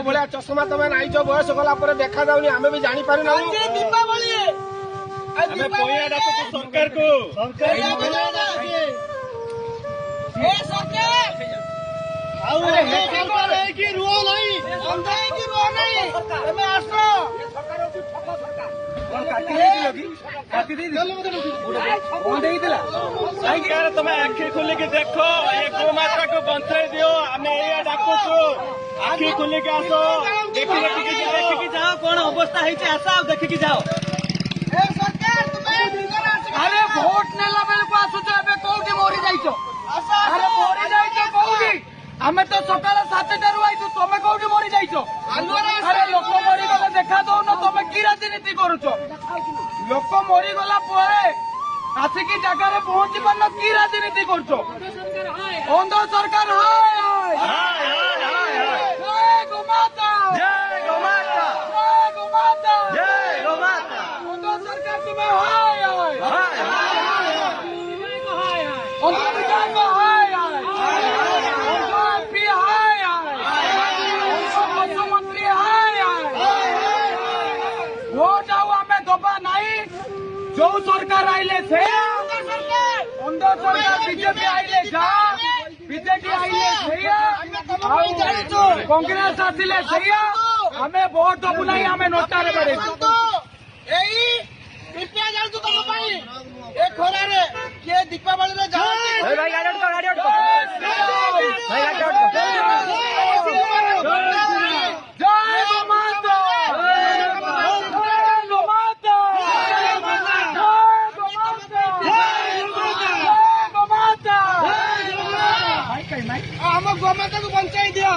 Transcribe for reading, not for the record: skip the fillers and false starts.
भाया चषमा तुम नाइच बयस गला देखा जाऊनी आम भी जानी पार दीपावली सरकार को सरकार तुम आखि खोलिक देख ये गोमाता को बंचाई दियो आम डाकुचु आखि खोलिक आस देखिकी जाओ कौन अवस्था है आस देखिकी जाओ अरे भोट नेला बेल को आसुच कौटी मरी जाइछ अरे मरी जाइछ कौटी आमे तो सकाळ 7टारू आइछु तमे कौटी मरी जाइछ अरे लोक मरी गले देखा दउन तमे की राजनीति करूछ लोक मरी गला परे आसिकी जगह रे पहुंची पारन की राजनीति करूछ अंध सरकार हाय हाय जय गोमाता जय गोमाता जय गोमाता जय गोमाता अंध सरकार तुम्हें हाय हाय जो सरकार आइले से अंध सरकार बीजेपी आइले जा बीजेपी आइले कांग्रेस आसिले आमे भोट दबु नहीं आमे नोटा रे बड़े खरा रे किए दीपावली रे जा भाई गाड़ी उठो भाई गाड़ी गोमाता को बंचाई दिया।